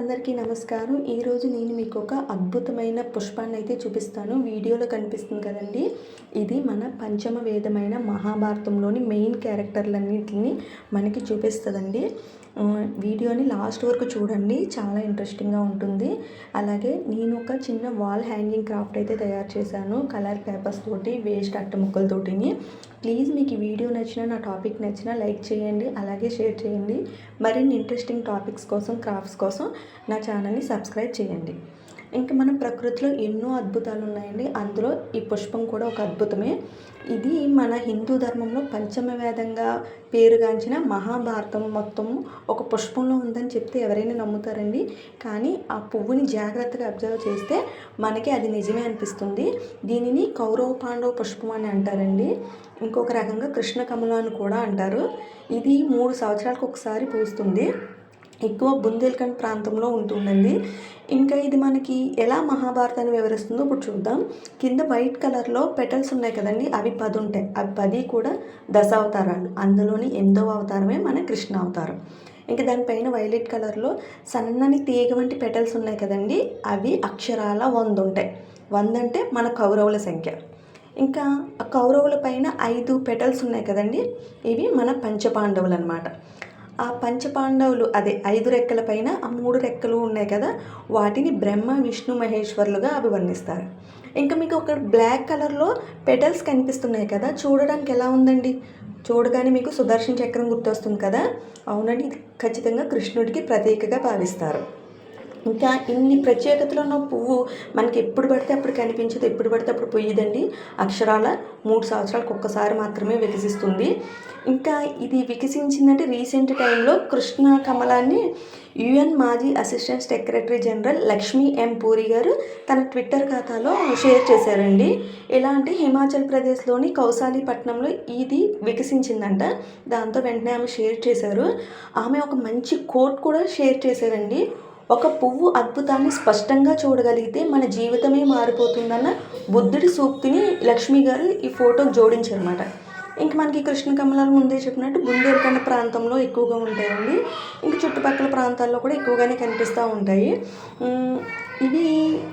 అందరికీ నమస్కారం. ఈరోజు నేను మీకు ఒక అద్భుతమైన పుష్పాన్ని అయితే చూపిస్తాను. వీడియోలో కనిపిస్తుంది కదండి, ఇది మన పంచమ వేదమైన మహాభారతంలోని మెయిన్ క్యారెక్టర్లన్నింటినీ మనకి చూపిస్తుందండి. వీడియోని లాస్ట్ వరకు చూడండి, చాలా ఇంట్రెస్టింగ్గా ఉంటుంది. అలాగే నేను ఒక చిన్న వాల్ హ్యాంగింగ్ క్రాఫ్ట్ అయితే తయారు చేశాను, కలర్ పేపర్స్ తోటి, వేస్ట్ అట్ట ముక్కలతోటిని. ప్లీజ్ మీకు ఈ వీడియో నచ్చినా, నా టాపిక్ నచ్చినా లైక్ చేయండి, అలాగే షేర్ చేయండి. మరిన్ని ఇంట్రెస్టింగ్ టాపిక్స్ కోసం, క్రాఫ్ట్స్ కోసం నా ఛానల్ని సబ్స్క్రైబ్ చేయండి. ఇంకా మన ప్రకృతిలో ఎన్నో అద్భుతాలు ఉన్నాయండి, అందులో ఈ పుష్పం కూడా ఒక అద్భుతమే. ఇది మన హిందూ ధర్మంలో పంచమ వేదంగా పేరుగాంచిన మహాభారతం మొత్తం ఒక పుష్పంలో ఉందని చెప్తే ఎవరైనా నమ్ముతారండి. కానీ ఆ పువ్వుని జాగ్రత్తగా అబ్జర్వ్ చేస్తే మనకి అది నిజమే అనిపిస్తుంది. దీనిని కౌరవ పాండవ పుష్పం అని అంటారండి. ఇంకొక రకంగా కృష్ణ కమలం అని కూడా అంటారు. ఇది 3 సంవత్సరాలకు ఒకసారి పూస్తుంది. ఎక్కువ బుందేల్ఖండ్ ప్రాంతంలో ఉంటుందండి. ఇంకా ఇది మనకి ఎలా మహాభారతాన్ని వివరిస్తుందో ఇప్పుడు చూద్దాం. కింద వైట్ కలర్లో పెటల్స్ ఉన్నాయి కదండి, అవి 10 ఉంటాయి. అవి 10 కూడా దశావతారాలు. అందులోని 8వ అవతారమే మన కృష్ణ అవతారం. ఇంకా దానిపైన వైలెట్ కలర్లో సన్నని తీగ వంటి పెటల్స్ ఉన్నాయి కదండి, అవి అక్షరాల 100 ఉంటాయి. 100 అంటే మన కౌరవుల సంఖ్య. ఇంకా ఆ కౌరవుల పైన 5 పెటల్స్ ఉన్నాయి కదండి, ఇవి మన పంచపాండవులు అనమాట. ఆ పంచపాండవులు అదే 5 రెక్కల పైన ఆ 3 రెక్కలు ఉన్నాయి కదా, వాటిని బ్రహ్మ విష్ణు మహేశ్వరులుగా అభివర్ణిస్తారు. ఇంకా మీకు ఒక బ్లాక్ కలర్లో పెటల్స్ కనిపిస్తున్నాయి కదా, చూడడానికి ఎలా ఉందండి? చూడగానే మీకు సుదర్శన చక్రం గుర్తొస్తుంది కదా. అవునండి, ఇది ఖచ్చితంగా కృష్ణుడికి ప్రతీకగా భావిస్తారు. ఇంకా ఇన్ని ప్రత్యేకతలు ఉన్న పువ్వు మనకి ఎప్పుడు పడితే అప్పుడు కనిపించదు, ఎప్పుడు పడితే అప్పుడు పోయేదండి. అక్షరాల 3 సంవత్సరాలకు ఒక్కసారి మాత్రమే వికసిస్తుంది. ఇంకా ఇది వికసించిందంటే రీసెంట్ టైంలో కృష్ణ కమలాన్ని UN మాజీ అసిస్టెంట్ సెక్రటరీ జనరల్ లక్ష్మీ ఎం పూరి గారు తన ట్విట్టర్ ఖాతాలో షేర్ చేశారండి. ఎలా అంటే హిమాచల్ ప్రదేశ్లోని కౌసాలీపట్నంలో ఇది వికసించిందంట. దాంతో వెంటనే ఆమె షేర్ చేశారు. ఆమె ఒక మంచి కోట్ కూడా షేర్ చేశారండి. ఒక పువ్వు అద్భుతాన్ని స్పష్టంగా చూడగలిగితే మన జీవితమే మారిపోతుందన్న బుద్ధుడి సూక్తిని లక్ష్మి గారు ఈ ఫోటోకి జోడించారన్నమాట. ఇంక మనకి కృష్ణ కమలాలు ముందే చెప్పినట్టు బుందేల్ఖండ్ ప్రాంతంలో ఎక్కువగా ఉంటాయండి. ఇంక చుట్టుపక్కల ప్రాంతాల్లో కూడా ఎక్కువగానే కనిపిస్తూ ఉంటాయి. ఇది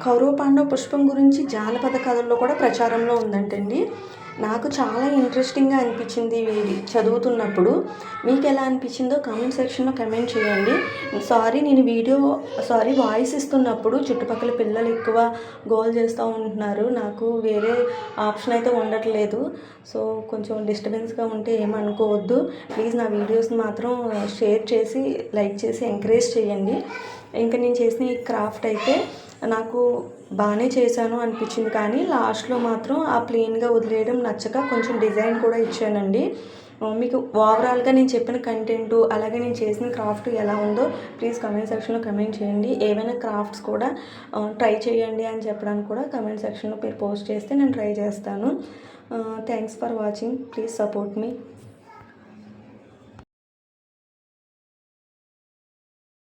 కౌరవ పాండవ పుష్పం గురించి జానపద కథల్లో కూడా ప్రచారంలో ఉందంటండి. నాకు చాలా ఇంట్రెస్టింగ్గా అనిపించింది ఇది చదువుతున్నప్పుడు. మీకు ఎలా అనిపించిందో కామెంట్ సెక్షన్లో కమెంట్ చేయండి. నేను వాయిస్ ఇస్తున్నప్పుడు చుట్టుపక్కల పిల్లలు ఎక్కువ గోల్ చేస్తూ ఉంటున్నారు. నాకు వేరే ఆప్షన్ అయితే ఉండట్లేదు. సో కొంచెం డిస్టర్బెన్స్గా ఉంటే ఏమనుకోవద్దు. ప్లీజ్ నా వీడియోస్ని మాత్రం షేర్ చేసి, లైక్ చేసి ఎంకరేజ్ చేయండి. ఇంకా నేను చేసిన ఈ క్రాఫ్ట్ అయితే నాకు బాగానే చేశాను అనిపించింది, కానీ లాస్ట్లో మాత్రం ఆ ప్లెయిన్గా వదిలేయడం నచ్చక కొంచెం డిజైన్ కూడా ఇచ్చానండి. మీకు ఓవరాల్గా నేను చెప్పిన కంటెంటు, అలాగే నేను చేసిన క్రాఫ్ట్ ఎలా ఉందో ప్లీజ్ కమెంట్ సెక్షన్లో కమెంట్ చేయండి. ఏమైనా క్రాఫ్ట్స్ కూడా ట్రై చేయండి అని చెప్పడానికి కూడా కమెంట్ సెక్షన్లో మీరు పోస్ట్ చేస్తే నేను ట్రై చేస్తాను. Thanks for watching. Please support me.